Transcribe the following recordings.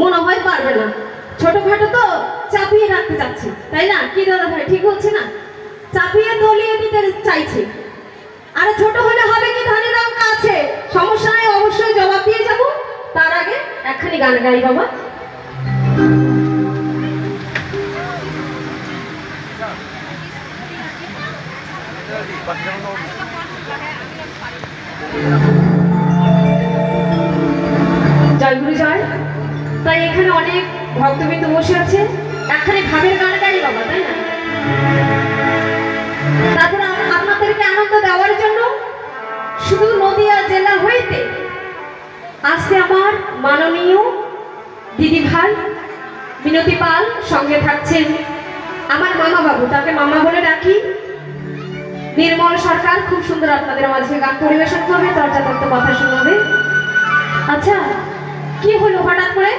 মনে হয় পারবে না, ছোটখাটো তো চাপিয়ে রাখতে চাচ্ছি, তাই না? কি দাদা ভাই ঠিক বলছে না? চাপিয়ে দলিয়ে দিতে চাইছি। আরে ছোট হলে হবে কি, ধানের অঙ্ক আছে, সমস্যা নাই, অবশ্যই জবাব দিয়ে যাব। তার আগে একখানি গান গাই বাবা। জয় গুরু জয়। তাই এখানে অনেক ভক্তবৃন্দ বসে আছে, একখানি ভাবের গান গাই বাবা, তাই না? তারপর আপনাদেরকে আনন্দ দেওয়ার জন্য শুধু নদিয়া জেলা হইতে আসছে আমার মাননীয় দিদি ভাই বিনতি পাল, সঙ্গে থাকছেন আমার মামা বাবু, তাকে মামা বলে ডাকি, নির্মল সরকার। খুব সুন্দর আপনাদের মাঝে গান পরিবেশন করবে, চর্চাতত্ত্ব কথা শোনাবে। আচ্ছা, কি হলো হঠাৎ করে?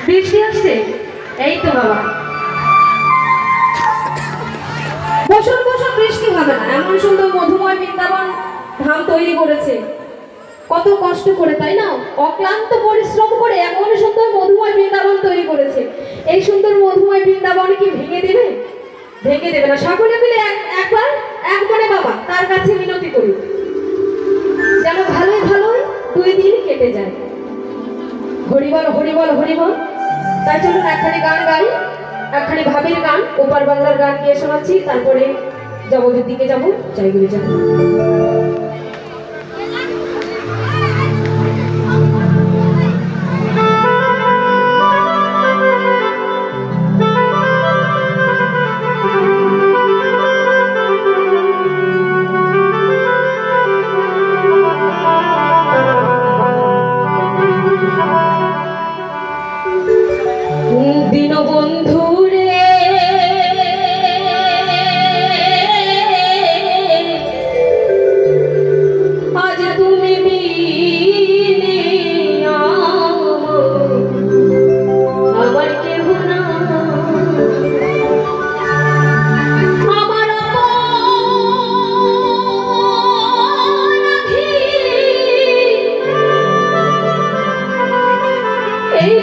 বৃষ্টি আসছে? এই তো বাবা, বছর বছর বৃষ্টি হবে না, এমন সুন্দর মধুময় বৃন্দাবন ধাম তৈরি করেছে, কত কষ্ট করে, তাই না? অক্লান্ত পরিশ্রম করে এমন সুন্দর মধুময় বৃন্দাবন তৈরি করেছে। এই সুন্দর মধুময় বৃন্দাবন কি ভেঙে দেবে? ভেঙে দেবে না। সকলে মিলে একবার এক মনে বাবা তার কাছে মিনতি করি, যেন ভালোই ভালোই 2 দিন কেটে যায়। হরিবল হরিবল হরিবল। তাই চলুন একখানি গান গাই, একখানি ভাবের গান, ওপার বাংলার গান গিয়ে শোনাচ্ছি, তারপরে জগতের দিকে যাবো। জয় গুরু জয়। দীনবন্ধু রে, আজ তুমি বিনে আমার কেহ না, আমার এই